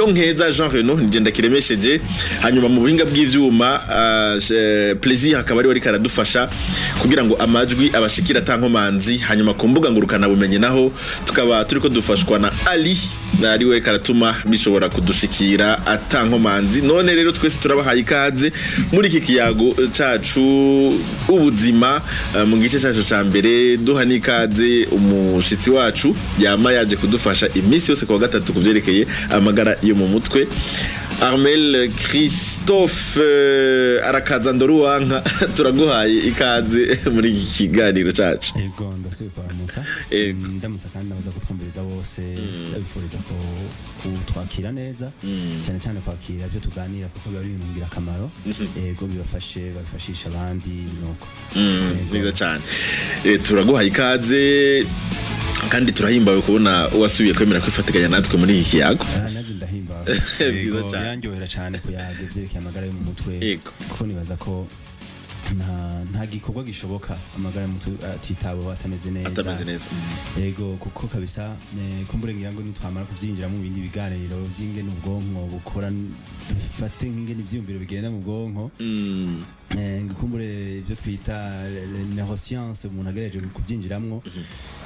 nkeza Jean Reno ngenda kiremesheje hanyuma mu buhinga bw'ivyuma plaisir akaba ari wari karadufasha kugira ngo amajwi abashikira tankomanzi hanyuma ku mbuga ngurukana bumenye naho tukaba turiko dufashwa na Ali ari we karatuma bishobora kudushikira atankomanzi none rero twese turabahaye ikaze muri iki kiyago cacu ubuzima mu gice cacu ca mbere duha nikaze umushitsi wacu yama yaje kudufasha imisi yose kwa gatatu kuvyerekeye amagara yo mu mutwe Armel Christophe arakaza ndoruwanka turaguhaye ikaze muri iki kiganiro cacu yego ndasubira ndamutsa kandi nabaza kutwumviriza bose ndabifuriza ko kutwakira neza cyane cyane kwakira byo tuganira kuko biba ibintu ngira akamaro yego bafashisha abandi nuko neza cyane turaguhaye ikaze kandi turahimbawe kubona wasubiye kwemera kwifatikanya natwe muri iki kiyago naje ndahimbawe byiza cyane yanjyohera cyane kuyaga byerekeye amagara yo mu mutwe kuko nibaza ko nta gikorwa gishoboka amagara mu mutwe atitaweho atameze neza yego kuko kabisa kumbure ngira ngo nitwamara kubyinjira mu bindi biganiro by'ingene ubwonko bukora dufate nk'ingene ivyumviro bigenda mu bwonko kumbure ibyo twita neuroscience umuntu agerageje kubyinjiramwo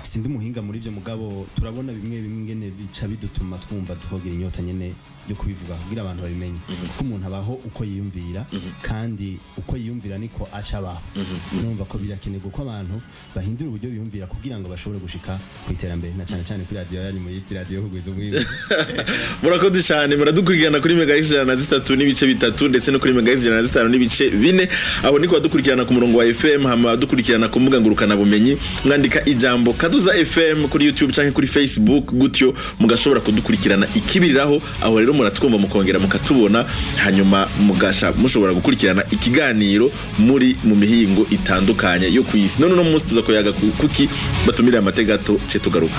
sindi muhinga muri byo mugabo turabona bimwe ingene bica bidutuma twumva tuhogira inyota nyene yo kubivuga kugira abantu babimenye kuko umuntu abaho uko yiyumvira kandi uko yiyumvira niko acabaho numva ko birakenerwa ko abantu bahindura uburyo biyumvira kugira ngo bashobore gushika ku iterambere na cyane cyane kuri radio yanyu muri radio hugwizo mwiwe murakoze cyane muradukurikirana kuri megahertz 103 n'ibice bitatu ndetse no kuri megahertz 105 n'ibice 4 aho niko badukurikirana ku murongo wa FM hama badukurikirana ku mbuga ngurukana bumenyi mwandika ijambo Kaduza FM kuri YouTube canke kuri Facebook gutyo mugashobora kudukurikirana ikibiriraho aho rero muratwumva mukongera mukatubona hanyuma mugasha mushobora gukurikirana ikiganiro muri mu mihingo itandukanye yo kwisi none no munsi tuzakoyaga kuki batumira amategato ce tugaruka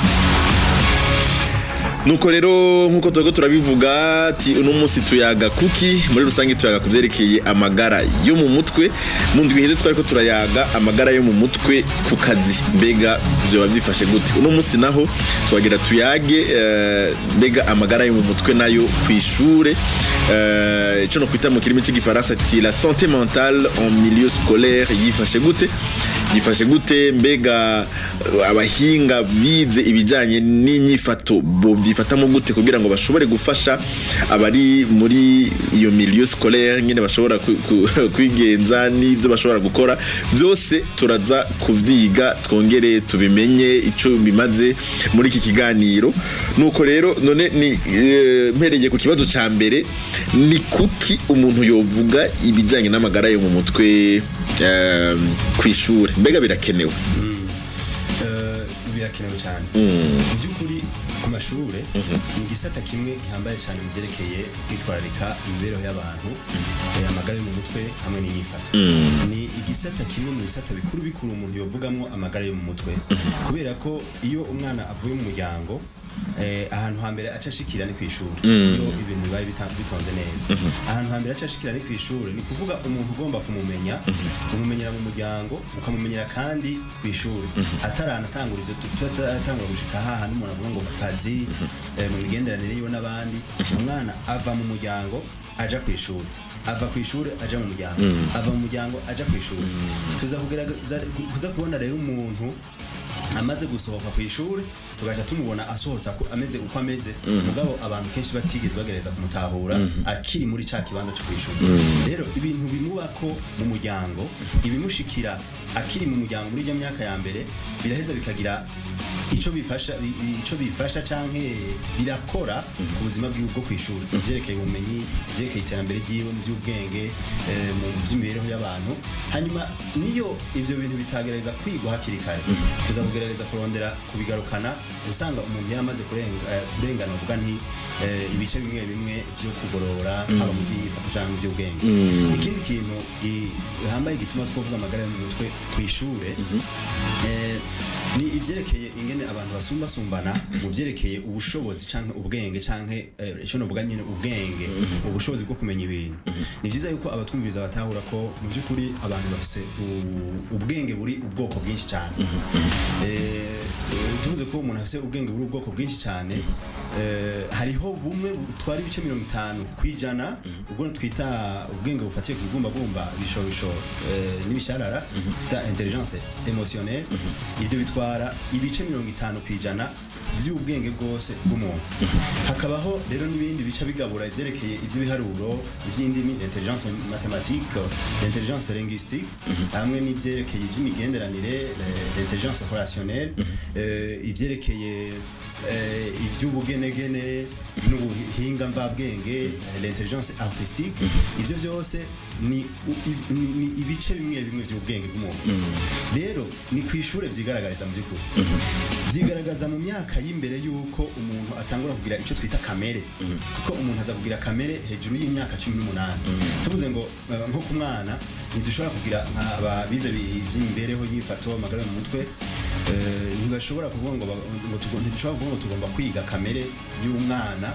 nuko rero nkuko twego turabivuga ati uno munsi tuyaga kuki muri rusange tuyaga kuvyerekeye amagara yo mu mutwe mu ndwi heze twariko turayaga amagara yo mu mutwe ku kazi mbega byo bavyifashe gute uno munsi naho twagira tuyage mbega amagara yo mu mutwe nayo kwishure ico no kwita mu kirimi cy'igifaransa ati la santé mentale en milieu scolaire yifashe gute mbega abahinga bize ibijanye n'inyifato byifatamo gute kugira ngo bashobore gufasha abari muri iyo milieu scolaire nyine bashobora kwigenza n'ibyo bashobora gukora byose turaza kuvyiga twongere tubimenye ico bimaze muri iki kiganiro nuko rero none ni mpereye ku kibazo ca mbere ni kuki umuntu yovuga ibijanye n'amagara yo mu mutwe kwishure mbega birakenewe birakenewe cyane by'ukuri ku mashure ni gisata kimwe gihambaye cyane mu byerekeye kwitwararika imibereho y'abantu amagara yo mu mutwe hamwe n'inyifato ni igisata kimwe mu bisata bikuru umuntu yovugamwo amagara yo mu mutwe kubera ko iyo umwana avuye mu muryango ahantu hambere acashikira ni kwishura iyo ibintu bibaye bitonze neza ahantu hambere acashikira ni kwishura ni kuvuga umuntu ugomba kumumenyera mu muryango ukamumenyera kandi kwishura ataranatangura ivyo tutatangura gushika haha n'umuntu avuga ngo ku kazi mu migenderanire yiwe n'abandi umwana ava mu muryango aja kwishura ava kwishura aja mu muryango ava mu muryango aja kwishura tuza kubona rero umuntu amaze gusohoka ku ishuri tugaca tumubona asohotsa ameze uko ameze mugabo abantu kenshi batigeze bagereza kumutahura akiri muri ca kibanza cyo kwishuri rero ibintu bimubako mu muryango ibimushikira akiri mu muryango muri myaka ya mbere biraheza bikagira ico bifasha canke birakora ku buzima bw'ubwo kwishuri byerekeye ubumenyi byerekeye iterambere ry'iwe mu by'ubwenge mu by'imibereho y'abantu hanyuma niyo ivyo bintu bitagereza kwigwa hakiri kare tuzakugereza kurondera kubigarukana usanga umuntu yaramaze kurengana uvuga nti ibice bimwe byo kugorora haba mu by'inyifato cyangwa mu by'ubwenge ikindi kintu gihambaye gituma twovuga amagara yo mu mutwe kwishure ni ivyerekeye ingene abantu basumbasumbana mu vyerekeye ubushobozi canke ubwenge canke ico novuga nyene ubwenge ubushobozi bwo kumenya ibintu ni vyiza yuko abatwumviriza batahura ko mu by'ukuri abantu bafise ubwenge buri ubwoko bwinshi cyane tuvuze ko umuntu afise ubwenge buri ubwoko bwinshi cyane hariho bumwe twari ibice 50 kwijana ubwo twita ubwenge bufatiye kugumbagumba bishobisho n'ibisharara twita intelligence émotionnelle ivyo bitwara ibice 50 kwijana by'ubwenge bwose bw'umuntu hakabaho rero nibindi bica bigabura ivyerekeye ivyo biharuro ivy'indimi intelligence mathématique intelligence linguistique hamwe n'ivyerekeye ivy'imigenderanire intelligence relationnelle ivyerekeye ivy'ubugenegene n'ubuhinga mvabwenge l'intelligence artistique ivyo byose ni ibice bimwe by'ubwenge bw'umuntu rero ni kwishure vyigaragariza mu byukuri vyigaragaza mu myaka y'imbere yuko umuntu atangura kugira ico twita kamere kuko umuntu aza kugira kamere hejuru y'imyaka 18 tuvuze ngo nko ku mwana ntidushobora kugira ababize by'imbereho y'imyifato amagara mu mutwe ntibashobora kuvuga ngo ntidushobora kuvuga ngo tugomba kwiga kamere y'umwana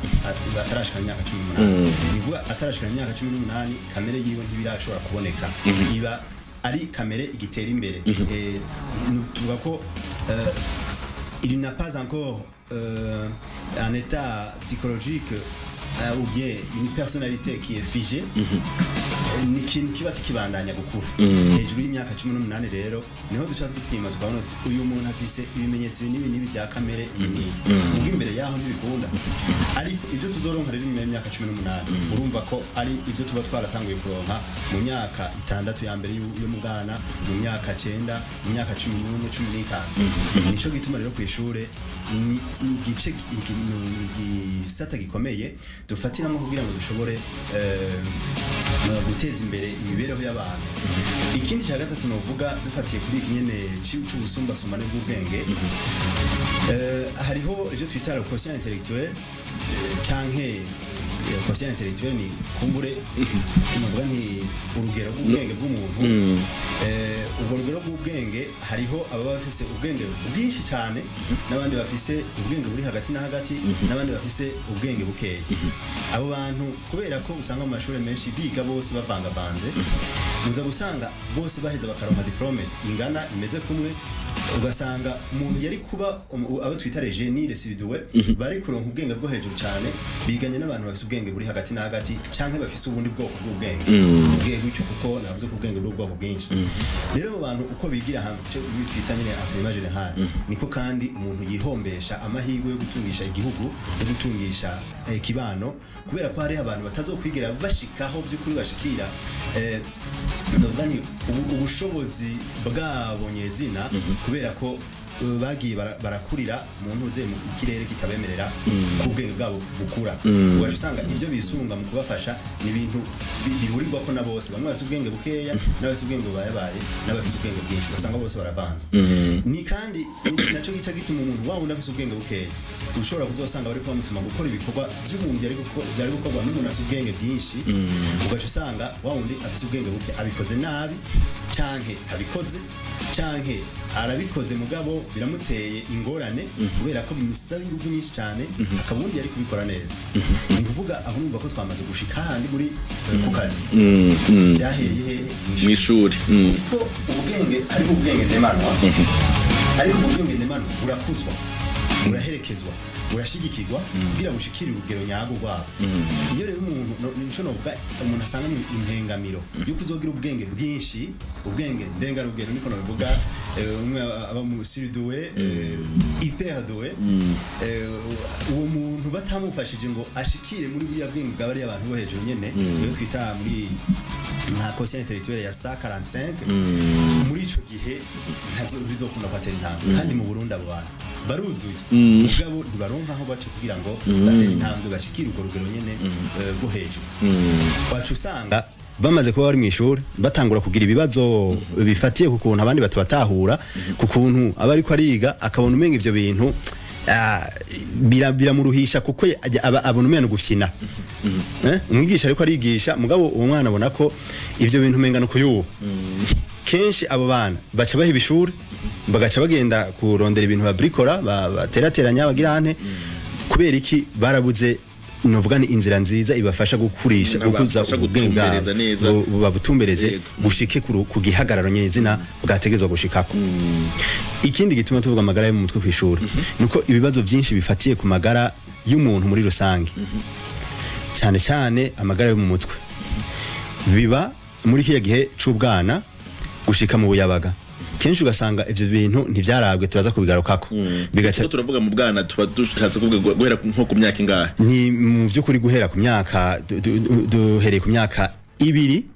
atarashika imyaka 18 nivuga atarashika imyaka 18 kamere yiwe ntibirashobora kuboneka iba ari kamere igitera imbere tuvuga ko il n'a pas encore un état psychologique ou bien une personnalité qui est figée ni kintu kiba kibandanya gukura hejuru y'imyaka 18 rero niho duca dupima tukabona uyu muntu afise ibimenyetso nibi bya kamere iyi ubwo imbere yaho ntibikunda ariko ivyo tuzoronka rero mu myaka 18 urumva ko ari ivyo tuba twaratanguye kuronka mu myaka 6 ya mbere yo mu bwana mu myaka 9 mu myaka 11 15 nico gituma rero ku ishure ni gice gisata gikomeye dufatiramo kugira ngo dushobore guteza imbere imibereho y'abantu ikindi cya gatatu novuga dufatiye kuri nyene c'ubusumbasumbane bw'ubwenge hariho ivyo twita le quotient intellectuel canke quotient intellectuel ni kumbure novuga nti urugero rw'ubwenge bw'umuntu ubwo rugero rw'ubwenge hariho ababa bafise ubwenge bwinshi cyane n'abandi bafise ubwenge buri hagati na hagati n'abandi bafise ubwenge bukeye abo bantu kubera ko usanga mu mashuri menshi biga bose bavangavanze muza gusanga bose baheza bakaronka diplome ingana imeze kumwe ugasanga umuntu yari kuba abo twita les génies les cividuwe bari kuronka ubwenge bwo hejuru cyane biganye n'abantu bafise ubwenge buri hagati na hagati canke bafise ubundi bwoko bw'ubwenge ubwenge icyo kuko navuze ko ubwenge bw'ubwoko bwinshi rero abo bantu uko bigira hamwe cyo twita nyine enseignement général niko kandi umuntu yihombesha amahirwe yo gutungisha igihugu yo gutungisha kibano kubera ko hari abantu batazokwigira bashikaho by'ukuri bashikira ndavuga ni ubushobozi bwabonye zina kubera ko bagiye barakurira mu ntuze mu kirere kitabemerera ku bwenge bwabo bukura ugaje usanga ivyo bisunga mu kubafasha ni ibintu bihurirwa ko na bose bamwe bafite ubwenge bukeya n'abafite ubwenge bayabaye n'abafite ubwenge bwinshi basanga bose baravanze ni kandi naco gica gituma umuntu wawe unafite ubwenge bukeya ushobora kuzosanga bari kwamutuma gukora ibikorwa by'umuntu byari gukorwa n'umuntu afite ubwenge bwinshi ugaje usanga wa wundi afite ubwenge buke abikoze nabi canke abikoze canke arabikoze mugabo biramuteye ingorane kubera ko bimusaba ingufu nyinshi cyane akabundi yari kubikora neza ni kuvuga aho numva ko twamaze gushika handi muri ku kazi byahereye mu ishuri ko ubwenge ari ubwenge ndemanwa ariko ubwenge ndemanwa burakuzwa buraherekezwa burashigikirwa kugira bushikire urugero nyago rwabo iyo rero umuntu nico novuga umuntu asanga impengamiro yo kuzogira ubwenge bwinshi ubwenge ndenga rugero niko novuga umwe aba mu siriduwe hyperdoué uwo muntu batamufashije ngo ashikire muri buriya bwenge bw'abari abantu bo hejuru nyene iyo twita muri nka quotient intellectuel ya 145 muri ico gihe ntazo bizokunda kwatera intambwe kandi mu Burundi abo bantu baruzuye mugabo ntibaronka aho bace kugira ngo batera intambwe bashikire urwo rugero nyene rwo hejuru bacu usanga bamaze kuba bari mu ishuri batangura kugira ibibazo bifatiye ku kuntu abandi batabatahura ku kuntu abari ko ariga akabona umenga ivyo bintu biramuruhisha kuko abona umwana gufyina umwigisha ariko arigisha mugabo uwo mwana abona ko ivyo bintu mengana kuyuba kenshi abo bana baca baha ibishuri bagaca bagenda kurondera ibintu babrikora baterateranya bagirante kubera iki barabuze novuga ni inzira nziza ibafasha gukurisha gukuza ubwenge bwabo babutumbereze gushike ku gihagararo nyezina bwategezwa gushikako ikindi gituma tuvuga amagara yo mu mutwe kwishura nuko ibibazo byinshi bifatiye ku magara y'umuntu muri rusange cyane cyane amagara yo mu mutwe biba muri kiya gihe c'ubwana gushika mu buyabaga kenshi ugasanga ivyo bintu ntivyarabwe turaza kubigarukako bigaca turavuga mu bwana tuba dushatse kuvuga guhera nko ku myaka ingahe ni mu vy'ukuri guhera ku myaka duhereye ku myaka ibiri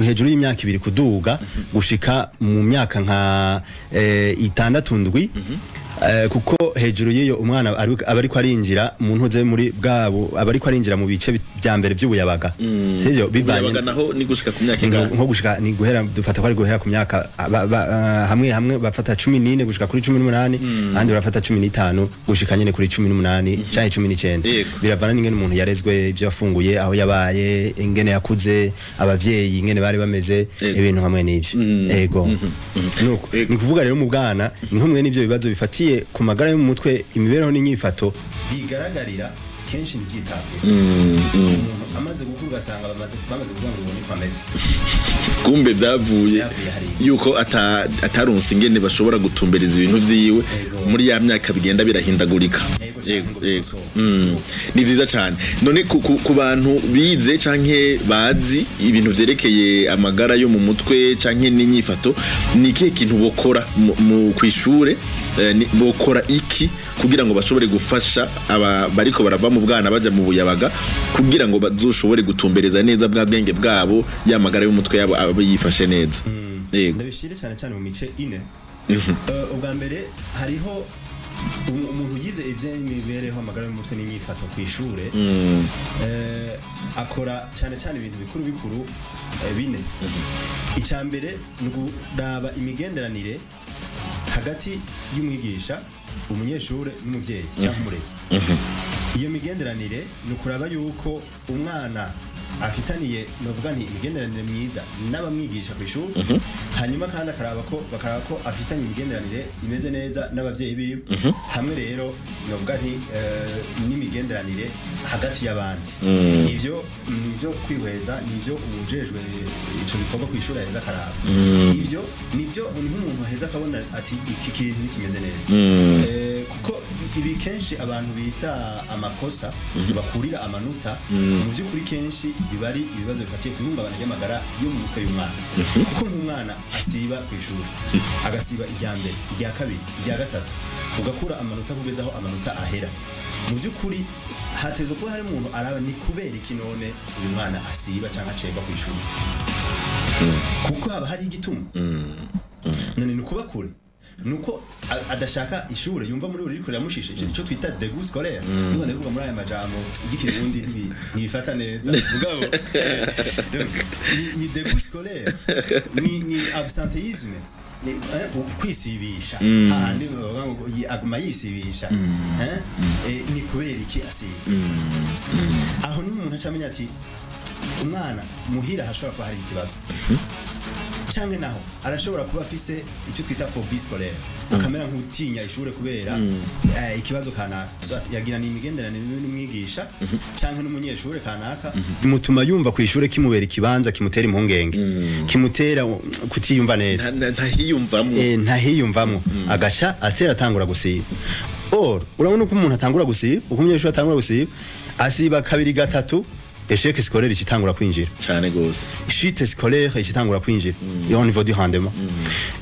hejuru y'imyaka ibiri kuduga gushika mu myaka nka 6 ndwi kuko hejuru y'iyo umwana abariko arinjira mu ntuze muri bwabo abariko arinjira mu bice bya mbere by'ubuyabaga sivyo bivanye naho ni gushika ku myaka ingahe nko gushika ni guhera dufata ko ari guhera ku myaka hamwe bafata 14 gushika kuri 18 ahandi barafata 15 gushika nyene kuri 18 canke 19 biravana n'ingene umuntu yarezwe ibyo yafunguye aho yabaye ingene yakuze abavyeyi ingene bari bameze ibintu hamwe n'ivyo ego nuko ni kuvuga rero mu bwana ni hamwe n'ivyo bibazo bifatiye ku magara yo mu mutwe imibereho n'inyifato bigaragarira kenshi nibyitabwe amaze gukura ugasanga bamaze kuvuga ngo ni kwameze kumbe byavuye yuko ataronse ingene bashobora gutumbereza ibintu vyiwe muri ya myaka bigenda birahindagurika ni vyiza cyane none ku bantu bize canke bazi ibintu vyerekeye amagara yo mu mutwe canke n'inyifato ni ikihe kintu bokora mu kwishure bokora iki kugira ngo bashobore gufasha aba bariko barava mu bwana baja mu buyabaga kugira ngo bazoshobore gutumbereza neza bwa bwenge bwabo yamagara y'umutwe yabo yifashe neza ndabishire cyane cyane mu mice ine ubwa mbere hariho umuntu yize iby'imibereho amagara y'umutwe n'inyifato ku ishure akora cyane cyane ibintu bikuru bine icambere ni kuraba imigenderanire hagati y'umwigisha umunyeshure n'umuvyeyi cyangwa umurezi iyo migenderanire ni ukuraba yuko umwana afitaniye novuga nti imigenderanire myiza n'abamwigisha ku ishuri hanyuma kandi bakaraba ko afitanye imigenderanire imeze neza n'abavyeyi biwe hamwe rero novuga nti n'imigenderanire hagati y'abandi ivyo nivyo kwihweza nivyo umujejwe ico bikorwa ku ishuri aheza akaraba ivyo nivyo niho umuntu aheza akabona ati iki kintu nikimeze neza kuko ibi kenshi abantu bita amakosa bakurira amanota mu by'ukuri kenshi biba ari ibibazo bifatiye ku ihungabana ry'amagara yo mu mutwe y'umwana kuko nk'umwana asiba ku ishuri agasiba irya mbere irya kabiri irya gatatu ugakura amanota kugeza aho amanota ahera mu by'ukuri hatezwe kuba hari umuntu araba ni kubera iki none uyu mwana asiba cyangwa acegwa ku ishuri kuko haba hari igituma none ni kuba kure nuko adashaka ishure yumva muri uri kurira mushishe cyo twita dégoût scolaire niba ndavuga muri aya majambo igikirundi ntibifata neza mugabo ni dégoût scolaire ni absentéisme ni kwisibisha handi aguma yisibisha ni kubera iki asiba aho ni umuntu acamenya ati umwana muhira hashobora kuba hari ikibazo cyangwa naho arashobora kuba afise icyo twita phobie scolaire akamera nk'utinya ishure kubera ikibazo kanaka yagira ni imigenderanire n'umwigisha cyangwa n'umunyeshure kanaka bimutuma yumva ku ishure kimubera ikibanza kimutera impungenge kimutera kutiyumva neza ntahiyumvamo agasha atangura gusiba urabona uko umuntu atangura gusiba uko umunyeshure atangura gusiba asiba kabiri gatatu échec scolaire ikitangura kwinjira cyane gose chute scolaire ikitangura kwinjira au niveau du rendement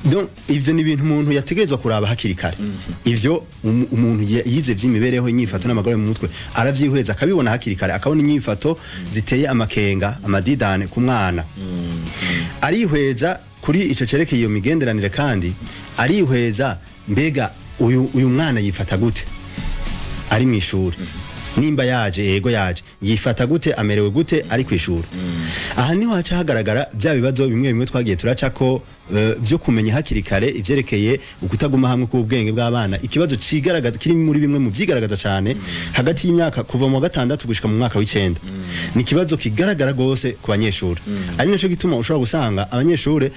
donc ivyo ni ibintu umuntu yategerezwa kuraba hakiri kare ivyo umuntu yize vy'imibereho inyifato n'amagara mu mutwe aravyihweza akabibona hakiri kare akabona inyifato ziteye amakenga amadidane ku mwana arihweza kuri ico cerekeye iyo migenderanire kandi arihweza mbega uyu mwana yifata gute ari mu ishuri nimba yaje yifata gute amerewe gute ari kwishura aha niho haca hagaragara bya bibazo bimwe twagiye turaca ko byo kumenya hakiri kare ivyerekeye ukutaguma hamwe ku bwenge bw'abana ikibazo cigaragaza kiri muri bimwe mu vyigaragaza cyane hagati y'imyaka kuva mu 6 gushika mu mwaka w'9 ni kibazo kigaragara gose ku banyeshuri ari naco gituma ushobora gusanga abanyeshuri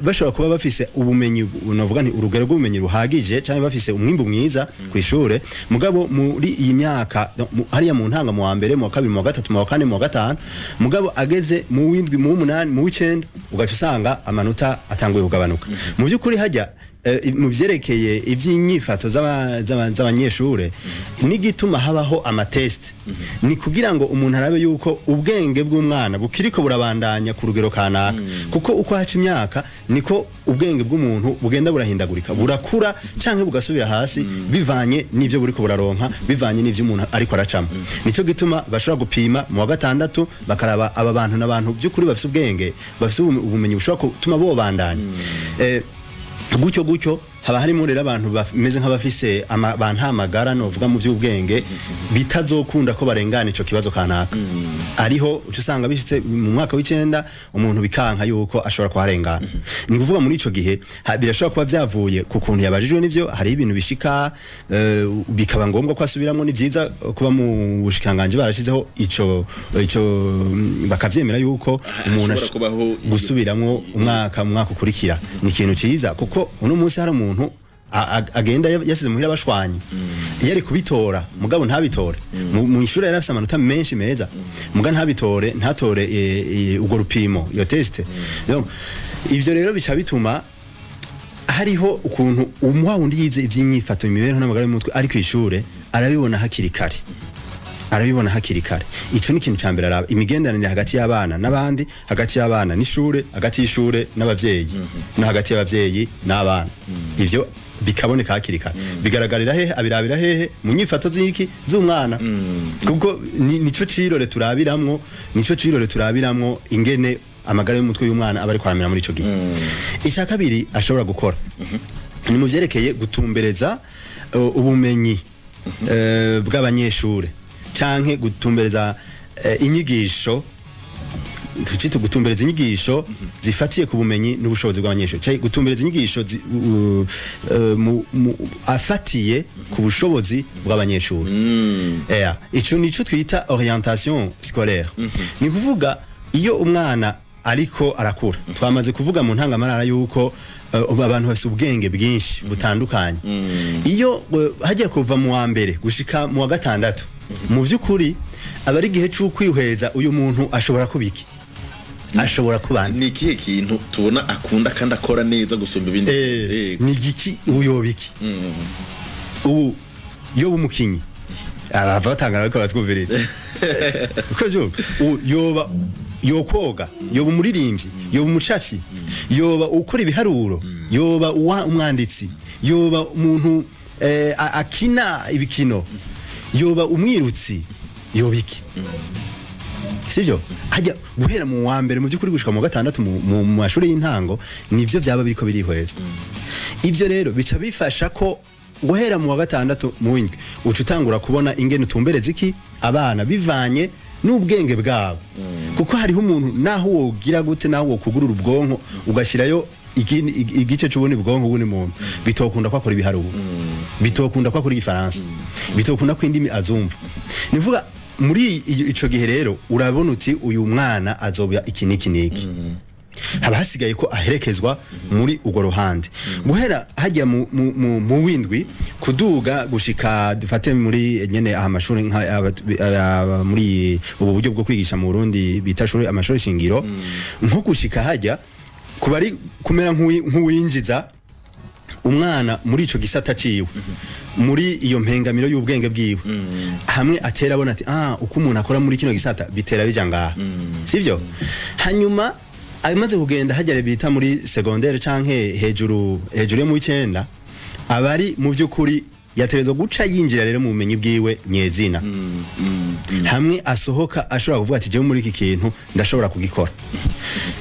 bashobora kuba bafise ubumenyi navuga nti urugero rw'ubumenyi ruhagije cyangwa bafise umwimbo mwiza ku ishure mugabo muri iyi myaka hariya mu ntanga mu wa mbere mu wa kabiri mu wa gatatu mu wa kane mu wa gatanu mugabo ageze mu w'indwi mu w'umunani mu w'icenda ugaca usanga amanota atanguye kugabanuka mu by'ukuri hajya mu vyerekeye ivy'inyifato z'abanyeshure n'igituma habaho amatest ni kugira ngo umuntu arabe yuko ubwenge bw'umwana bukiriko burabandanya ku rugero kanaka kuko uko haca imyaka niko ubwenge bw'umuntu bugenda burahindagurika burakura canke bugasubira hasi bivanye n'ivyo buriko buraronka bivanye n'ivyo umuntu ariko aracamo nico gituma bashobora gupima mu wa gatandatu bakaraba aba bantu n'abantu by'ukuri bafite ubwenge bafite ubumenyi bushobora gutuma bo bandanya gutyo haba harimo rero abantu bameze nk'abafise bantamagara no vuga mu by'ubwenge bitazokunda ko barengana ico kibazo kanaka ariho uco usanga bishitse mu mwaka w'icenda umuntu bikanka yuko ashobora kuharengana ni kuvuga muri ico gihe birashobora kuba byavuye ku kuntu yabajijwe n'ivyo hari ibintu bishika bikaba ngombwa ko asubiramo ni vyiza kuba mu bushikanganje barashizeho ico bakavyemera yuko umuntu gusubiramo umwaka ukurikira ni ikintu ciza kuko uno munsi hari umuntu agenda yasize muhira bashwanye yari kubitora mugabo ntabitore mu ishuri yari afite amanota menshi meza muga ntabitore ntatore ugo rupimo iyo test ivyo rero bica bituma hariho ukuntu umuha wundi yize ivy'inyifato imibereho n'amagara y'umutwe ari kw'ishure arabibona hakiri kare ico ni ikintu cambere araba imigenderanire hagati y'abana n'abandi hagati y'abana n'ishure hagati y'ishure n'abavyeyi no hagati y'abavyeyi n'abana ivyo bikaboneka hakiri kare bigaragarira hehe abirabira hehe mu nyifato z'iki z'umwana kuko nico cirore turabiramwo ingene amagara y'umutwe y'umwana aba ari kwaramira muri ico gihe icya kabiri ashobora gukora ni mu vyerekeye gutumbereza ubumenyi bw'abanyeshure canke gutumbereza inyigisho tucite gutumbereza inyigisho zifatiye ku bumenyi n'ubushobozi bw'abanyeshuri cyo gutumbereza inyigisho afatiye ku bushobozi bw'abanyeshuri ico nico twita orientation scolaire ni kuvuga iyo umwana ariko arakura twamaze kuvuga mu ntangamarara yuko abantu bafite ubwenge bwinshi butandukanye iyo hagiye kuva mu wa mbere gushika mu wa gatandatu mu vy'ukuri aba ari igihe c'ukwihweza uyu muntu ashobora kubiki ashobora kubana ni ikihe kintu tubona akunda kandi akora neza gusumba ibindi ni igiki uyobiki ubu yo umukinyi abatangana ariko batwumviriza uko yoba yokoga yoba umuririmbyi yoba umucafi yoba ukora ibiharuro yoba umwanditsi yoba umuntu akina ibikino yoba umwirutsi yobiki sivyo hajya guhera mu wa mbere mu by'ukuri gushika mu gatandatu mu mashuri y'intango nivyo byaba biriko birihwezwa ivyo rero bica bifasha ko guhera mu wa gatandatu mu windwi uca utangura kubona ingene utumbereza iki abana bivanye n'ubwenge bwabo kuko hariho umuntu naho wogira gute naho wokugurura ubwonko ugashirayo igice c'ubundi bwonko bw'undi muntu bitokunda ko akora ibiharuro bitokunda ko akora igifaransa bitokunda ko indimi azumva nivuga muri ico gihe rero urabona uti uyu mwana azoba iki niki haba hasigaye ko aherekezwa muri ugo ruhande guhera hajya mu windwi kuduga gushika dufate muri nyene amashuri muri ubu buryo bwo kwigisha mu Burundi bitashuri amashuri shingiro nko gushika hajya kubari kumera nk'uwinjiza umwana muri ico gisata ciwe muri iyo mpengamiro y'ubwenge bwiwe hamwe atera abona ati uko umuntu akora muri kino gisata bitera bija ngaha sivyo hanyuma amaze kugenda hajya bita muri secondaire canke hejuru yo mu 9 abari mu vy'ukuri yaterezo guca yinjira rero mu bumenyi bwiwe nyezina hamwe asohoka ashobora kuvuga ati je muri iki kintu ndashobora kugikora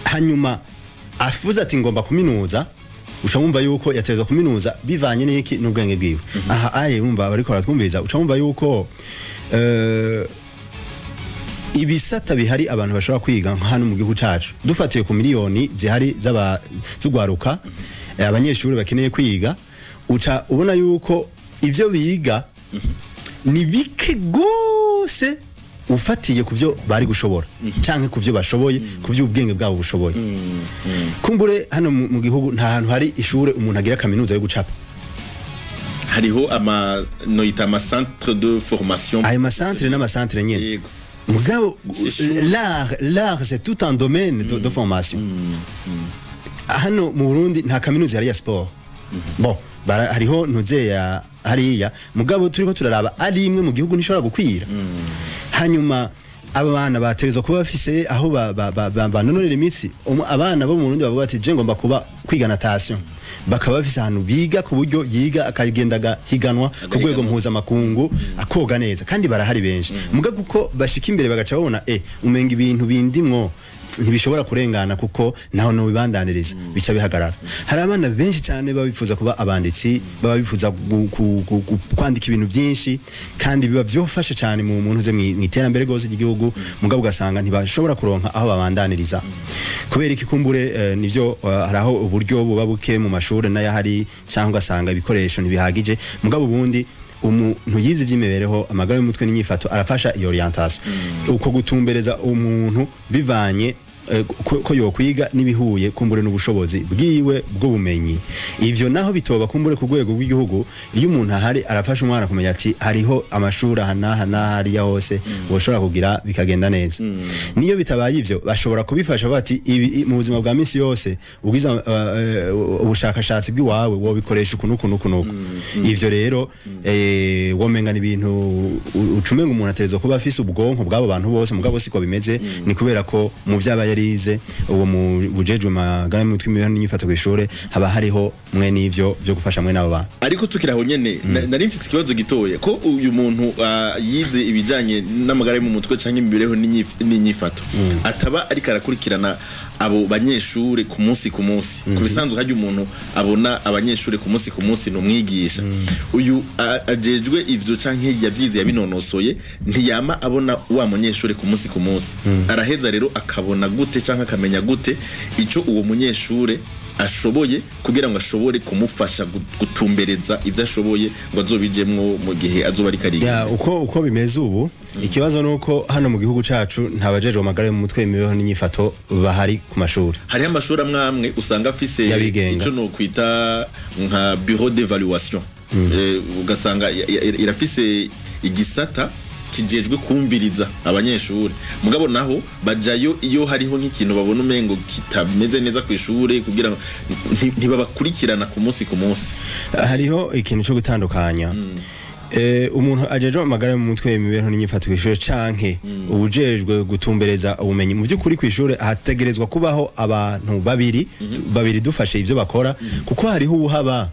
hanyuma afuza ati ngomba kuminuza ucamumva yuko yaterezo kuminuza bivanye n'iki n'ubwenge bwiwe aha aye umva bariko baratwumviza ucamumva yuko ibisata bihari abantu bashobora kwiga hano mu gihugu cacu dufatiye ku miliyoni zihari z'ugwaruka abanyeshuri bakeneye kwiga uca ubona yuko ivyo biga ni bike gose ufatiye kuvyo bari gushobora canke kuvyo bashoboye kuvyo ubwenge bwabo bushoboye kumbure hano mu gihugu nta hantu hari ishure umuntu agira kaminuza yo gucapa hariho noita centre de formation ay centre n'ama centre nyene mugabo l'art c'est tout un domaine de formation hano mu Burundi nta kaminuza yari ya sport bon hariho ntuzeya hariya mugabo turiko turaraba ari imwe mu gihugu nishobora gukwira hanyuma aba bana baterezwa kuba bafise aho banonorera imitsi abana bo mu Burundi bavuga ati je ngomba kuba kwiga natation bakaba bafise ahantu biga ku buryo yiga akagendaga higanwa ku rwego mpuzamakungu akoga neza kandi barahari benshi muga kuko bashika imbere bagaca babona umenga ibintu bindimwo ntibishobora kurengana kuko naho no bibandaniriza bica bihagarara hari abana benshi cyane babifuza kuba abanditsi baba bifuza kwandika ibintu byinshi kandi biba byofasha cyane mu muntu ze mwiterambere gose igihugu mugabo ugasanga ntibashobora kuronka aho babandaniriza kubera ikikumbure nivyo haraho uburyo buba buke mu mashuri nayo hari cyangwa asanga ibikoresho ntibihagije mugabo ubundi umuntu yize iby'imibereho amagara y'umutwe n'inyifato arafasha iyo orientation uko gutumbereza umuntu bivanye ko yokwiga nibihuye kumbure n'ubushobozi bwiwe bw'ubumenyi ivyo naho bitoba kumbure ku rwego rw'igihugu iyo umuntu ahari arafasha umwana kumenya ati hariho amashuri hana hari ya hose boshobora kugira bikagenda neza niyo bitabaye ivyo bashobora kubifasha bati mu buzima bwa minsi yose ugiza ubushakashatsi bw'iwawe wo bikoresha ukuntu ivyo rero womengana ibintu ucumenga umuntu aterezo kuba afise ubwonko bw'abo bantu bose mugabo siko bimeze ni kubera ko mu vyaba yarize uwo mu bujejwe magara y'umutwe n'inyifato kw'ishure haba hariho mwe n'ivyo byo gufasha mwe n'abo bantu ariko tukiraho nyene nari mfite ikibazo gitoye ko uyu muntu yize ibijanye n'amagara mu mutwe canke imibereho n'inyifato ataba ariko arakurikirana abo banyeshure ku munsi ku bisanzwe haje umuntu abona abanyeshure ku munsi no mwigisha uyu ajejwe ivyo canke yavyize yabinonosoye ntiyama abona wa munyeshure ku munsi araheza rero akabona gute canke akamenya gute ico uwo munyeshure ashoboye kugira ngo ashobore kumufasha gutumbereza ivyo ashoboye ngo azobijemwo mu gihe azoba ari kariga uko bimeze ubu ikibazo nuko hano mu gihugu cacu ntabajeje amagara mu mutwe imibereho n'inyifato bahari ku mashuri hari amashuri amwe usanga afise ico no kwita nka bureau d'évaluation ugasanga irafise igisata kijejwe kumviriza abanyeshure mugabo naho bajayo iyo hariho nk'ikintu babona umengo kitameze neza kw'ishure kugira ngo ntibabakurikirana ku munsi hariho ikintu cyo gutandukanya umuntu ajeje amagara mu mutwe imibereho n'inyifato kw'ishure canke ubujejwe gutumbereza ubumenyi mu by'ukuri kw'ishure hategerezwa kubaho abantu babiri dufashe ivyo bakora kuko hariho uhaba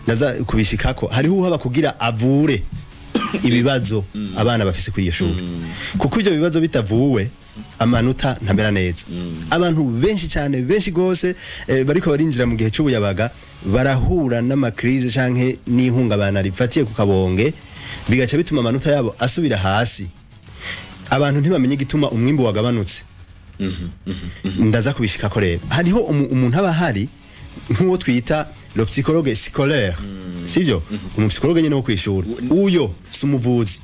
naza kubishikako hariho uhaba kugira avure ibibazo abana bafise kuri iyo shuri kuko ivyo bibazo bitavuwe amanota ntamera neza abantu benshi gose bariko barinjira mu gihe cy'ubuyabaga barahura n'amakrize canke n'ihungabana rifatiye ku kabonge bigaca bituma amanota yabo asubira hasi abantu ntibamenye gituma umwimbo wagabanutse ndaza kubishikako rero hariho umuntu aba hari nk'uwo twita le psychologue scolaire sivyo umupsikologe nyene wo kwishura uyo sumuvuzi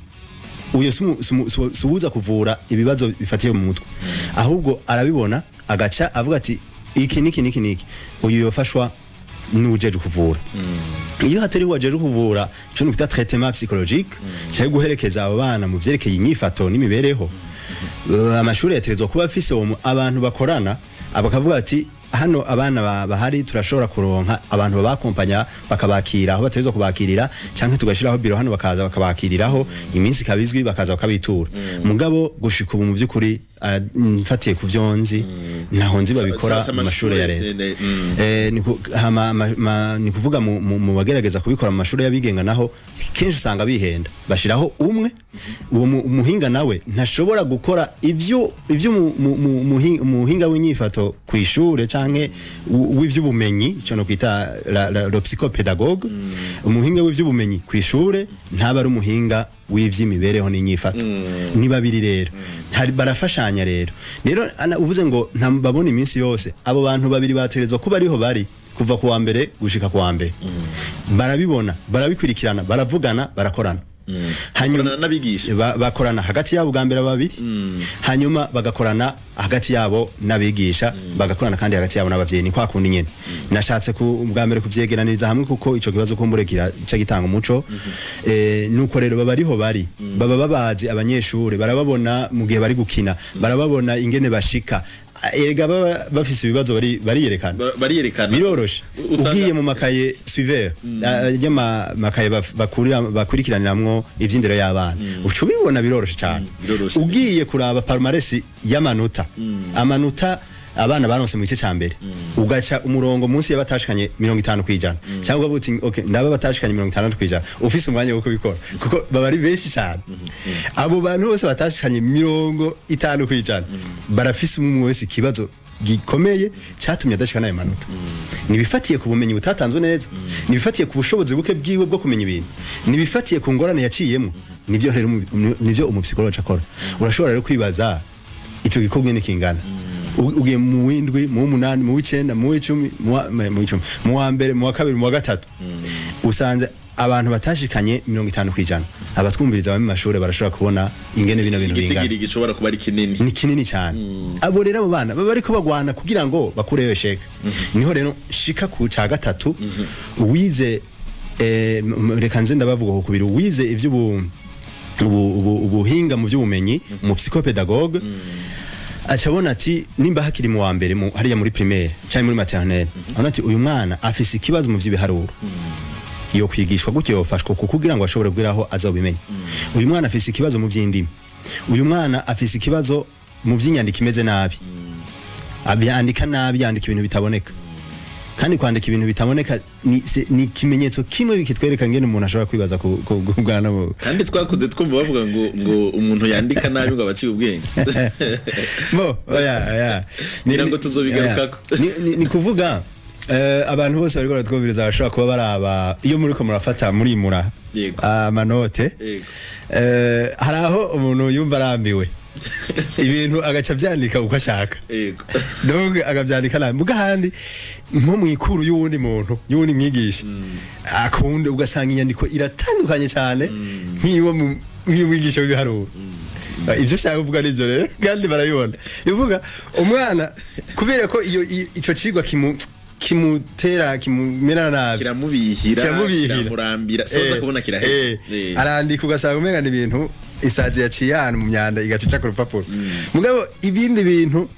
uyo subuza kuvura ibibazo bifatiye mu mutwe ahubwo arabibona agaca avuga ati iki uyu yofashwa n'ujeje kuvura iyo hatari wajeje kuvura cyo no kwita traitement psychologique cyo guherekeza abo bana mu vyerekeye inyifato n'imibereho amashuri yaterezwa kuba afise abantu bakorana abakavuga ati hano abana bahari turashobora kuronka abantu babakompanya bakabakira aho baterezwa kubakirira canke tugashiraho biro hano bakaza bakabakiriraho iminsi kabizwi bakaza bakabitura mugabo gushika ubu mu by'ukuri mfatiye ku vyonzi naho nzi babikora mu mashuri ya leta ni kuvuga mu bagerageza kubikora mu mashuri y'abigenga naho kenshi usanga bihenda bashiraho umwe uwo muhinga nawe ntashobora gukora ivyo muhinga w'inyifato kw'ishure canke w'ivy'ubumenyi cyo no kwita le psychopedagogue umuhinga w'ivy'ubumenyi kw'ishure ntaba ari umuhinga w'ivy'imibereho n'inyifato ni babiri rero barafashanya rero uvuze ngo ntababona iminsi yose abo bantu babiri baterezwa kuba ariho bari kuva ku wa mbere gushika ku wa mbere barabibona barabikurikirana baravugana barakorana hanyuma nabigisha bakorana hagati yabo bwa mbere babiri hanyuma bagakorana hagati yabo nabigisha bagakorana kandi hagati yabo n'abavyeyi ni kwa kundi nyene nashatse bwa mbere kuvyegeraniriza hamwe kuko ico kibazo kumburekira ica gitanga umuco nuko rero baba ariho bari baba babazi abanyeshure barababona mu gihe bari gukina barababona ingene bashika erega baba bafise ibibazo bariyerekana biroroshe ugiye mu makaye suiveur makaye bakurikiraniramwo ivy'indero y'abana uco bibona biroroshe cyane ugiye kuraba palmarès y'amanota amanota abana baronse mu gice ca mbere ugaca umurongo munsi y'abatashikanye 50 kwijana cyangwa uvuga okay ndaba batashikanye 50 kwijana ufise umwanya wo kubikora kuko baba ari benshi cyane abo bantu bose batashikanye 50 kwijana barafise umwe wese ikibazo gikomeye cyatumye adashikana ayo manota nibifatiye ku bumenyi butatanzwe neza nibifatiye ku bushobozi buke bwiwe bwo kumenya ibintu nibifatiye ku ngorane yaciyemo nibyo rero nibyo umupsikologe akora urashobora rero kwibaza ico gikorwa ni kingana ugiye mu windwi mu munani mu w'icenda mu w'icumi mu wa mbere mu wa kabiri mu wa gatatu usanze abantu batashikanye 50 kwijana abatwumviriza bamwe mashuri barashobora kubona ingene bino bintu bingana igiti gishobora kuba ari kinini ni kinini cyane abo rero abo bana baba bariko bagwana kugira ngo bakureyo sheka niho rero shika ku ca gatatu uwize reka nze ndabavuga ku biro wize ivyo ubuhinga mu by'ubumenyi mu psychopedagogue acabona ati nimba hakiri mu wa mbere mu hariya muri primaire cyangwa muri maternelle abona ati uyu mwana afise ikibazo mu vy'ibiharuro iyo kwigishwa gutyo yofashwa kugira ngo ashobore kugiraho azobimenya uyu mwana afise ikibazo mu by'indimi uyu mwana afise ikibazo mu by'inyandiko imeze nabi abyandika nabi yandika ibintu bitaboneka kandi kwandika ibintu bitaboneka ni kimenyetso kimwe bikitwereka ngene umuntu ashobora kwibaza kugana bo kandi twakuze twumva bavuga ngo umuntu yandika nabi ngo abaciye ubwenge bo oya nirango tuzobigarukako ni kuvuga abantu bose bari baratwumviriza bashobora kuba baraba iyo muri ko murafata muri mura amanote haraho umuntu yumva arambiwe ibintu agaca byandika uko ashaka yego donc agabyandika nabi muga handi nko mwikuru y'uwundi muntu y'uwundi mwigisha akunde ugasanga inyandiko iratandukanye cyane nk'iyo mwigisha w'ibiharuro ibyo shaka kuvuga nivyo rero kandi barabibona bivuga umwana kubera ko iyo ico cigwa kimutera kimumera nabi kiramurambira soza kubona kiraheze arandika ugasanga umenga ni ibintu isazi yaciye ahantu mu myanda igacica ku rupapuro mugabo ibindi bintu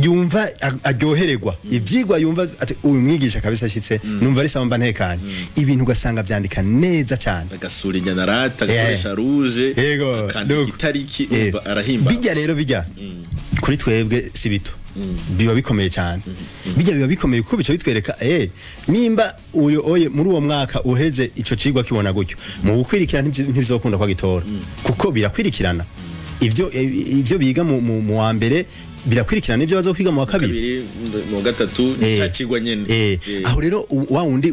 yumva aryohererwa ivyigwa yumva ati uyu mwigisha kabisa ashitse numva ari samba ntekanye ibintu ugasanga vyandika neza cyane agasura inyanarata agakoresha rouge kandi itariki umva arahimba bijya rero bijya kuri twebwe si bito biba bikomeye cyane biba bikomeye kuko bico bitwereka nimba uyo oye muri uwo mwaka uheze ico cigwa kibona gutyo mu gukwirikirana ntivizokunda kwa gitora kuko birakwirikirana ivyo biga mu wa mbere birakwirikirana ivyo bazokwiga mu wa kabiri mu gatatu cyacigwa nyene aho rero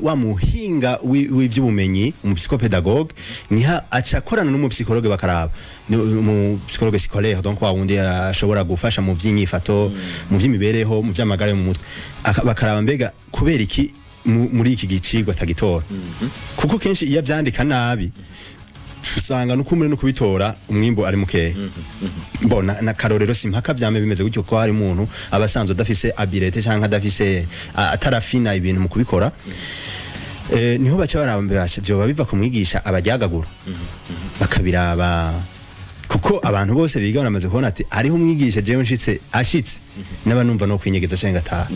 wa muhinga w'ivy'ubumenyi mu psychopedagogue niha acakorana n'umupsikologe bakaraba mu psychologue scolaire donc wa wundi ashobora gufasha mu vy'inyifato mu vy'imibereho mu vy'amagara mu mutwe bakaraba mbega kubera iki muri iki gicigwa tagitora kuko kenshi iyo vyandika nabi usanga nukumure no kubitora umwimbo ari mukehe mbona na karorero simpaka byame bimeze gutyo ko hari umuntu abasanzwe dafise abilité canka dafise atarafina ibintu mu kubikora niho baca barambasha byo biva kumwigisha abajyagagura bakabiraba kuko abantu bose biga baramaze kubona ati ariho umwigisha jewe nshitse ashitse n'abanumva no kwinyegeza cenga ta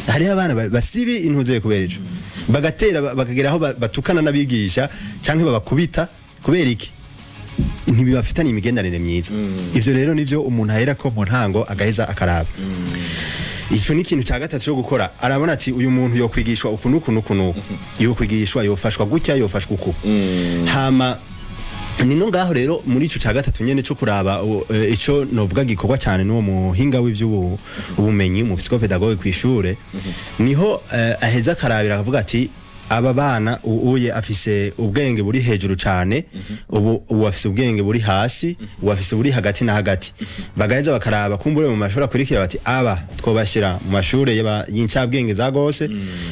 hari abana basibi intuze kubera ico bagatera bakageraho batukana nabigisha canke babakubita kubera iki ntibibafitanye imigendanire myiza ivyo rero nivyo umuntu ahera ko mu ntango agaheza akaraba ico ni ikintu cya gatatu cyo gukora arabona ati uyu muntu yo kwigishwa ukunuku yo kwigishwa yofashwa gutya yofashwa uku hama nino ngaho rero muri ico cya gatatu nyene cyo kuraba ico novuga gikorwa cyane n'uwo muhinga w'ivyo ubumenyi mu psychopedagogue kwishure niho aheza karabira akavuga ati aba bana uye afise ubwenge buri hejuru cyane ubu afise ubwenge buri hasi afise buri hagati na hagati bagaheza bakaraba kumbure mu mashuri akurikira bati aba twobashira mu mashure y'incabwenge za gose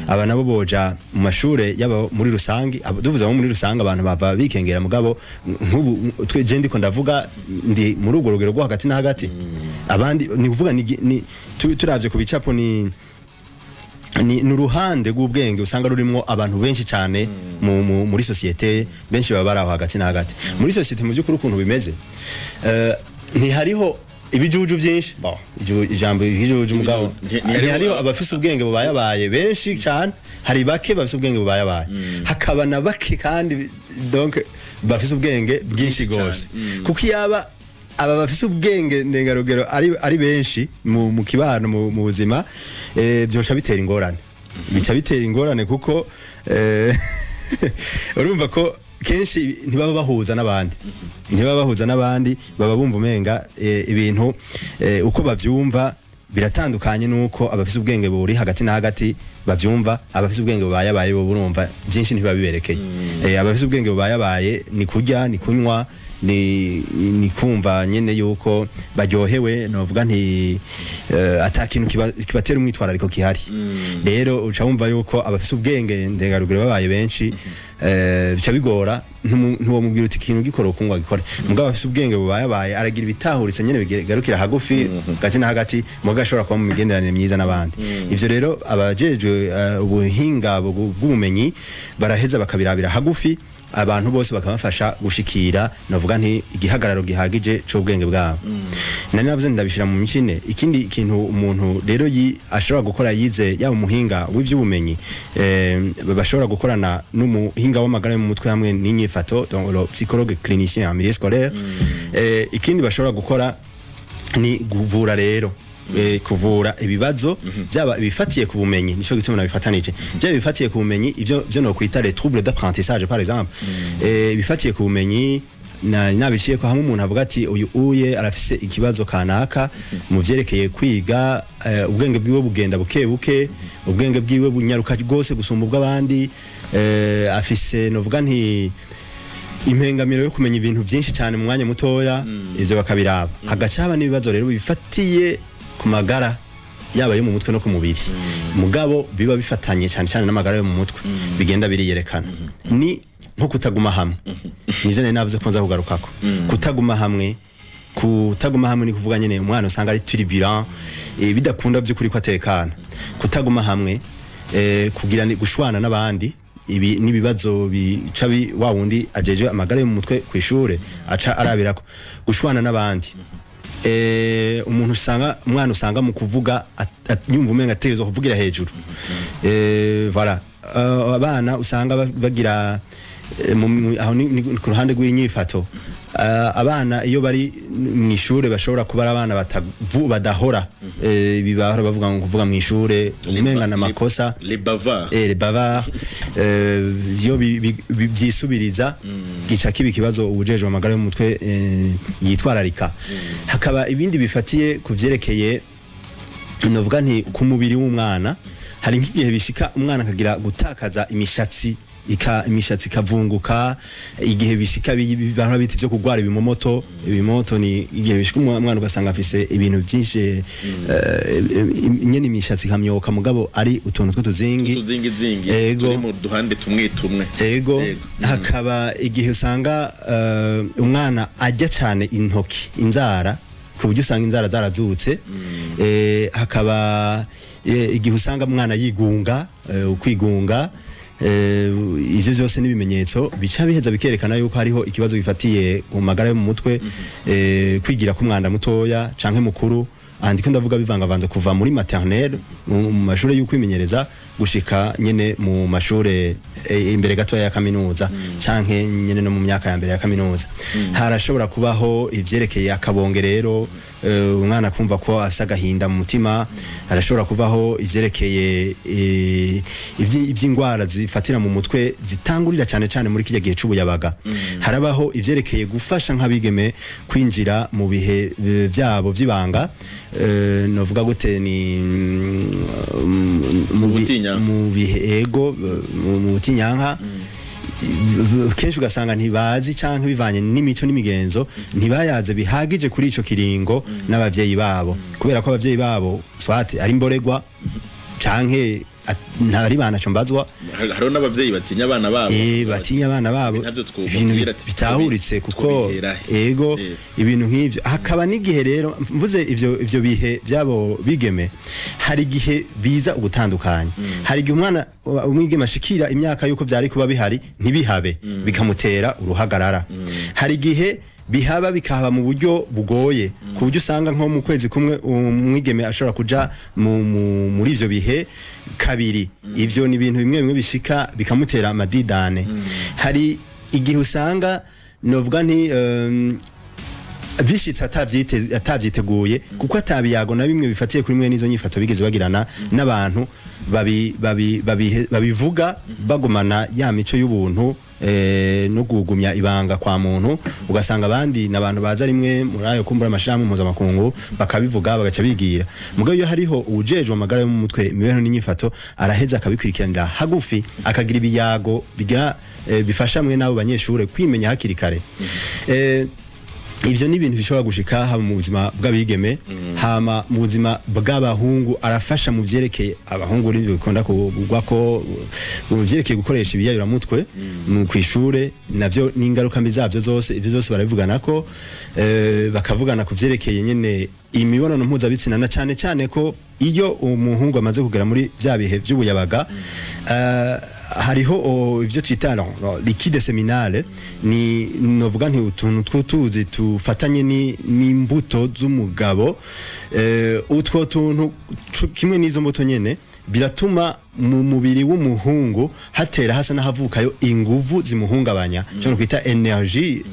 aba nabo boja mu mashure yaba muri rusangi duvuze muri rusangi abantu bava bikengera mugabo nk'ubu tweje ndiko ndavuga ndi muri urwo rugero rwo hagati na hagati abandi ni kuvuga ni turavye ku bicapo ni nuruhande rw'ubwenge usanga rurimo abantu benshi cyane muri societe benshi baba baraho hagati na hagati muri societe mu byukuri ukuntu bimeze ntihariho ibijuju byinshi ijambo ijuju mugabo hariho abafise ubwenge bubayabaye benshi cyane hari bake bafise ubwenge bubayabaye hakaba na bake kandi donc bafise ubwenge bwinshi gose kuko yaba aba bafise ubwenge ndengarugero ari benshi mu kibano mu buzima byosha bitera ingorane bica bitera ingorane kuko urumva ko kenshi ntibaba bahuza n'abandi baba bumva umenga ibintu uko bavyumva biratandukanye nuko abafise ubwenge buri hagati na hagati bavyumva abafise ubwenge bubayabaye bo burumva byinshi ntibabiberekeye abafise ubwenge bubayabaye ni kurya ni kunywa ni kumva nyene yuko baryohewe novuga nti atakintu kibatera umwitwarariko kihari rero uca wumva yuko abafise ubwenge ndengarugero babaye benshi bica bigora ntuwo mubwira uti ikintu gikora ukungwa gikora mugabo afise ubwenge bubayabaye aragira ibitahuritse nyene bigarukira hagufi gati na hagati muga ashobora kuba mu migenderanire myiza n'abandi ivyo rero abajejwe ubuhinga bw'ubumenyi baraheza bakabirabira hagufi abantu bose bakamafasha gushikira navuga nti igihagararo gihagije c'ubwenge bwabo nari navuze ndabishira mu micine ikindi kintu umuntu rero ashobora gukora yize yaba umuhinga w'ivy'ubumenyi bashobora gukorana n'umuhinga w'amagara mu mutwe hamwe n'inyifato donc le psychologue clinicien en milieu scolaire ikindi bashobora gukora ni kuvura rero kuvura ibibazo byaba bifatiye ku bumenyi nico gituma nabifatanije byaba bifatiye ku bumenyi ivyo no kwita les troubles d'apprentissage par exemple bifatiye ku bumenyi nabishiye ko hamwe umuntu avuga ati uyu uye arafise ikibazo kanaka mu vyerekeye kwiga ubwenge bwiwe bugenda buke ubwenge bwiwe bunyaruka gose gusumba ubw'abandi afise novuga nti impengamiro yo kumenya ibintu byinshi cyane mu mwanya mutoya ivyo bakabiraba hagacaba n'ibibazo rero bifatiye ku magara yaba yo mu mutwe no ku mubiri mugabo biba bifatanye cyane n'amagara yo mu mutwe bigenda biriyerekana ni nko kutaguma hamwe nivyo nari navuze ko nza kugarukako kutaguma hamwe ni kuvuga nyene umwana usanga ari turbulent bidakunda by'ukuri ko atekana kutaguma hamwe kugira ni gushwana n'abandi ibi nibibazo bica wa wundi ajeje amagara yo mu mutwe kwishure aca arabirako gushwana n'abandi umuntu umwana usanga mu kuvuga yumva umenga ategerezwa kuvugira hejuru voilà abana usanga bagira aho ni ku ruhande rw'inyifato abana iyo bari mu ishure bashobora kuba abana badahora bibahora bavuga ngo kuvuga mu ishure umenga na makosa les bavards yo byisubiriza gica kibi kibazo ubujeje amagara yo mu mutwe yitwararika hakaba ibindi bifatiye kuvyerekeye novuga nti ku mubiri w'umwana hari nk'igihe bishika umwana akagira gutakaza imishatsi ikavunguka igihe bishika bibara biti byo kugwara ibimomoto ni igihe bishika umwana ugasanga afise ibintu byinshi nyene imishatsi kamyoka mugabo ari utuntu tw'utuzingi turi mu duhande tumwe ego hakaba igihe usanga umwana ajya cyane intoki inzara kuburyo usanga inzara zarazutse hakaba igihe usanga umwana yigunga ukwigunga ivyo byose n'ibimenyetso bica biheza bikerekana yuko hariho ikibazo gifatiye mu magara yo mu mutwe kwigira ku mwanda mutoya canke mukuru andiko ndavuga bivangavanze kuva muri maternelle mu mashure y'ukwimenyereza gushika nyene mu mashure imbere gato ya kaminuza canke nyene no mu myaka ya mbere ya kaminuza harashobora kubaho ivyerekeye akabonge rero umwana kumva ko afisa gahinda mu mutima harashobora kubaho ivyerekeye ivy'ingwara zifatira mu mutwe zitangurira cyane muri kijya gihe c'ubuyabaga harabaho ivyerekeye gufasha nk'abigeme kwinjira mu bihe byabo vy'ibanga novuga gute ni mu bihe ego mu butinyanka kenshi ugasanga ntibazi canke bivanye n'imico n'imigenzo ntibayaze bihagije kuri ico kiringo n'abavyeyi babo kubera ko abavyeyi babo swate ari mboregwa canke ntari bana combazwa haro n'abavyeyi batinya abana babo batinya abana babo bitahuritse kuko ego ibintu nk'ivyo hakaba n'igihe rero mvuze ivyo bihe byabo bigeme hari gihe biza ugutandukanya hari gihe umwana umwigeme ashikira imyaka yuko byari kuba bihari ntibihabe bikamutera uruhagarara hari gihe bihaba bikahaba mu buryo bugoye ku buryo usanga nko mu kwezi kumwe umwigeme ashobora kuja muri ivyo bihe kabiri. Ivyo ni ibintu bimwe bimwe bishika bikamutera amadidane. Hari igihe usanga novuga nti bishitse atavyiteguye kuko atabiyago na bimwe bifatiye kuri mwe nizo nyifato bigeze bagirana n'abantu babivuga bagumana ya mico y'ubuntu no kugumya ibanga kwa muntu, ugasanga abandi nabantu baza rimwe muri ayo kumbura amashirahamwe mpuzamakungu bakabivuga bagaca bigira. Mugabo iyo hariho ujejwe amagara yo mu mutwe imibereho n'inyifato araheza akabikurikiranira hagufi akagira ibiyago bigira bifasha mwe nabo banyeshure kwimenya hakiri kare. Ivyo ni ibintu bishobora gushika haba mu buzima bw'abigeme hama mu buzima bw'abahungu, arafasha mu vyerekeye abahungu n'ibyo bikunda kugwa ko mu vyerekeye gukoresha ibiyayura mutwe mu kwishure, navyo n'ingaruka mbi zavyo zose. Ivyo zose barabivugana ko bakavugana ku vyerekeye nyene imibonano mpuzabitsina, na cyane cyane ko iyo umuhungu amaze kugera muri bya bihe by'ubuyabaga hariho ivyo twita liquide seminale, ni novuga nti utuntu twutuzi tufatanye n'imbuto z'umugabo. Utwo tuntu kimwe n'izo mbuto nyene biratuma mu mubiri w'umuhungu hatera hasa n'ahavukayo inguvu zimuhungabanya, cyo kwita energy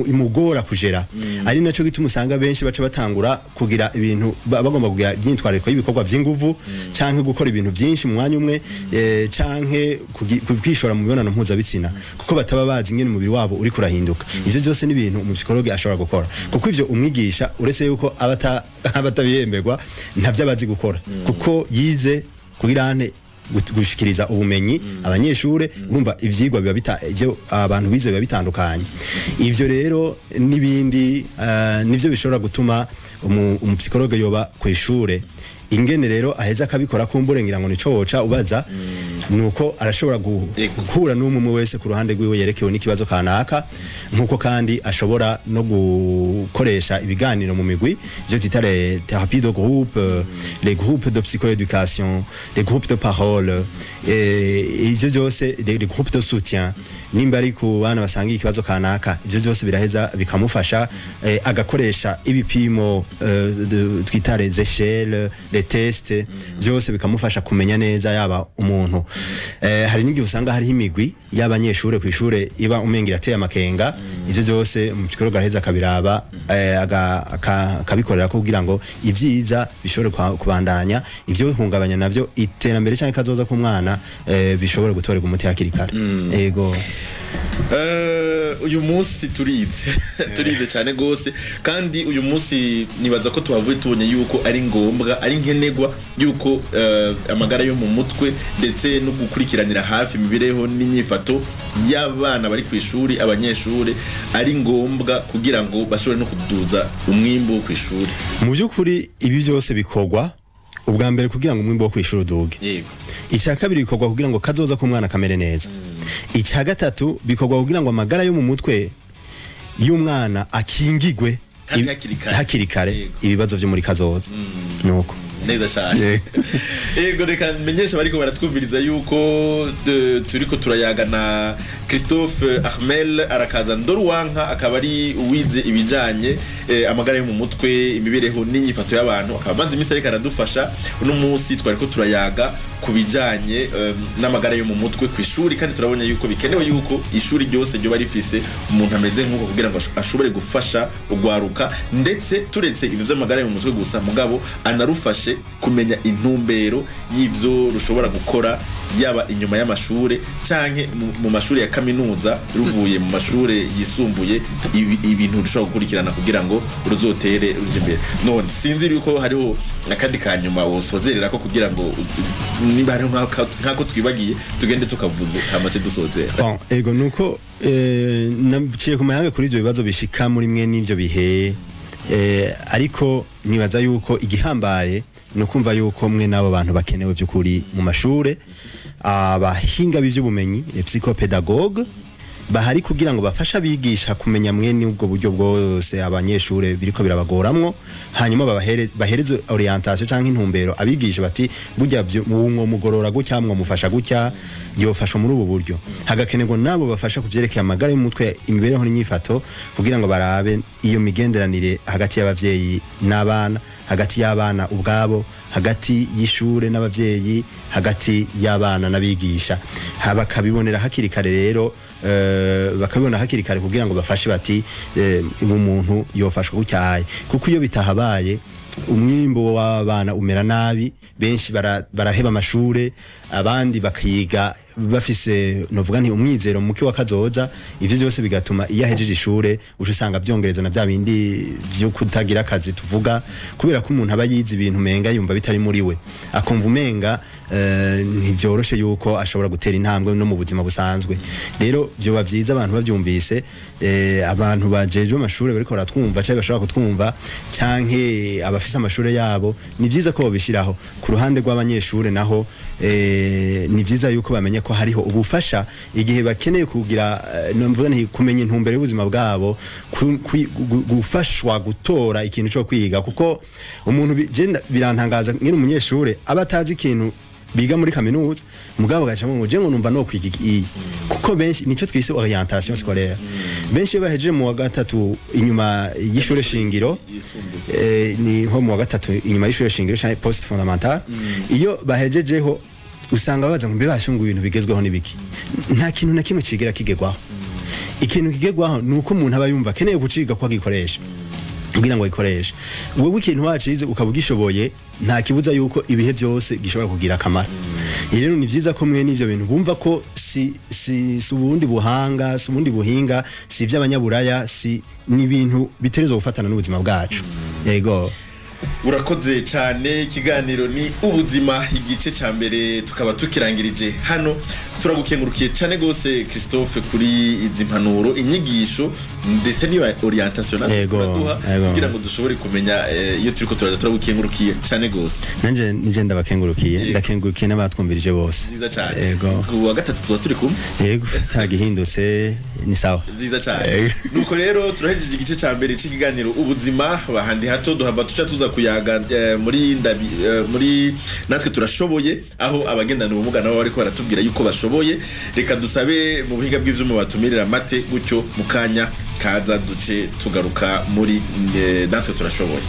imugora kujera. Ari naco gituma usanga benshi baca batangura kugira ibintu bagomba kugira byintwariko y'ibikorwa by'inguvu canke gukora ibintu byinshi mu mwanya umwe, canke kwishora mu mibonano mpuzabitsina kuko bataba bazi ingene umubiri wabo uri kurahinduka. Ivyo byose ni ibintu umupsikologe ashobora gukora, kuko ivyo umwigisha uretse yuko abatabihemberwa ntavyo abazi gukora kuko yize kugira ane gushikiriza ubumenyi abanyeshure. Urumva ivyigwa biba ivyo abantu bize biba bitandukanye. Ivyo rero nibindi nivyo bishobora gutuma umupsikologe yoba kw'ishure. Ingene rero aheza akabikora kumburengira ngo nico woca ubaza nuko arashobora gukura n'umwe wese ku ruhande rwiwe yerekewe n'ikibazo kanaka, nkuko kandi ashobora no gukoresha ibiganiro mu migwi byo twita les thérapies de groupe, les groupes de psychoéducation, les groupes de parole, ivyo byose des groupes de soutien. Nimba ari ku bana basanga ikibazo kanaka, ivyo byose biraheza bikamufasha agakoresha ibipimo twita les échelles, les tests, byose bikamufasha kumenya neza yaba umuntu. Hari n'igihe usanga hari imigwi y'abanyeshure ku ishure iba umengira ateye amakenga. Ivyo byose mu kikoro gaheza kabiraba akabikorera kugira ngo ivyiza bishobore kubandanya, ivyo hungabanya navyo iterambere cyane kazoza ku mwana bishobore gutorega umuti hakiri kare. Ego uyu munsi turize cyane gose, kandi uyu munsi nibaza ko tuhavuye tubonye yuko ari ngombwa ari nkenegwa yuko amagara yo mu mutwe ndetse no gukurikiranira hafi imibereho n'inyifato y'abana bari ku ishuri, abanyeshure ari ngombwa kugira ngo bashobore no kuduza umwimbo ku ishuri. Mu by'ukuri ibi byose bikorwa ubwa mbere kugira ngo umwimbo wo kwishura uduge. Yego. Icya kabiri bikorwa kugira ngo kazoza ku mwana kamere neza. Icya gatatu bikorwa kugira ngo amagara yo mu mutwe y'umwana akingigwe hakiri kare ibibazo byo muri kazoza. Nuko neza cyane. Ego reka menyesha bariko baratwumviriza yuko turiko turayaga na Christophe Armel arakaza Ndoruwanka, akaba ari uwize ibijanye amagara yo mu mutwe, imibereho n'inyifato y'abantu, akaba manzi imisi ariko aradufasha. Uno munsi twariko turayaga kubijanye n'amagara yo mu mutwe ku ishuri, kandi turabonye yuko bikenewe yuko ishuri ryose ryo bari rifise umuntu ameze nkuko kugira ngo ashobore gufasha ugwaruka, ndetse turetse ibyo by'amagara yo mu mutwe gusa mugabo anarufashe kumenya intumbero y'ivyo rushobora gukora, yaba inyuma y'amashure canke mu mashure ya kaminuza, ruvuye mu mashure yisumbuye, ibintu rushobora gukurikirana kugira ngo ruzotere ruje imbere. None sinzi yuko hariho akandi kanyuma wosozerera ko kugira ngo nimba hariho nkako twibagiye tugende tukavuze amace dusozera. Bon, ego nuko naciye kumayanga kuri ivyo bibazo bishika muri mwe n'ivyo bihe, ariko nibaza yuko igihambaye no kumva yuko mwe nabo bantu bakenewe by'ukuri mu mashure, abahinga b'ivy'ubumenyi les psychopedagogues, bahari kugira ngo bafasha abigisha kumenya mwene ubwo buryo bwose abanyeshure biriko birabagoramwo hanyuma bahereze orientation canke intumbero abigisha bati burya mwo mugorora gutya mwo mufasha gutya yofasha muri ubu buryo hagakenerwa nabo bafasha kuvyerekeye amagara y'umutwe imibereho n'inyifato kugira ngo barabe iyo migenderanire hagati y'abavyeyi n'abana hagati y'abana ubwabo hagati y'ishure n'abavyeyi hagati y'abana n'abigisha bakabibonera hakiri kare rero bakabibona hakiri kare kugira ngo bafashe bati umuntu yofashwa gutyaye kuko iyo bitahabaye umwimbo w'abana umera nabi benshi baraheba amashure abandi bakiga bafise novuga nti umwizero muke wakazoza ivyo byose bigatuma iyo ahejeje ishure usanga byongereza na bya bindi byo kutagira akazi tuvuga kubera ko umuntu aba yize ibintu menga yumva bitari muri we akumva umenga ntibyoroshe yuko ashobora gutera intambwe no mu buzima busanzwe rero byo bavyiza abantu bavyumvise abantu bajeje amashure bariko baratwumva cyangwa bashobora kutwumva canke abafise amashure yabo ni byiza ko babishiraho ku ruhande rw'abanyeshure naho ni byiza yuko bamenye ko hariho ubufasha igihe bakeneye kugira nomvuga nti kumenya intumbero y'ubuzima bwabo gufashwa gutora ikintu cyo kwiga kuko umuntu birantangaza ngene umunyeshure aba atazi ikintu biga muri kaminuza mugabo gacamo ngo je ngo numva no kwiga iyi kuko benshi nico twise orientation scolaire benshi bahejeje mu wa gatatu inyuma y'ishure shingiro ni ho mu wa gatatu inyuma y'ishure shingiro cyane post fondamental iyo bahejejeho usanga babaza ngo mbe bashungu ibintu bigezweho nibiki nta kintu na kimwe cigera kigegwaho ikintu kigegwaho nuko umuntu aba yumva keneye guciga kwa gikoresha kugira ngo ayikoreshe wowe ikintu wacize ukabugishoboye nta kibuza yuko ibihe byose gishobora kugira akamaro rero ni byiza ko mwe n'ivyo bintu bumva ko si ubundi buhanga si ubundi buhinga si ivy'abanyaburaya si ni ibintu biterezwa gufatana n'ubuzima bwacu yego urakoze cyane ikiganiro ni ubuzima igice cya mbere tukaba tukirangirije hano turagukengurukiye cyane gose Christophe kuri izi mpanuro inyigisho ndetse ni orientation kugira ngo dushobore kumenya iyo turiko turagukengurukiye cyane gose nanje nije ndakengurukiye n'abatwumvirije bose byiza cyane ku wa gatatu tuba turi kumwe yego tagihindutse ni sawa byiza cyane nuko rero turahejeje igice cya mbere cy'ikiganiro ubuzima bahandi hato duhava tuza kuyaga muri natwe turashoboye aho abagendana ubumuga nabo bariko baratubwira yuko bashoboye reka dusabe mu buhinga bw'ivyuma batumirira mate gutyo mukanya kaza duce tugaruka muri natwe turashoboye.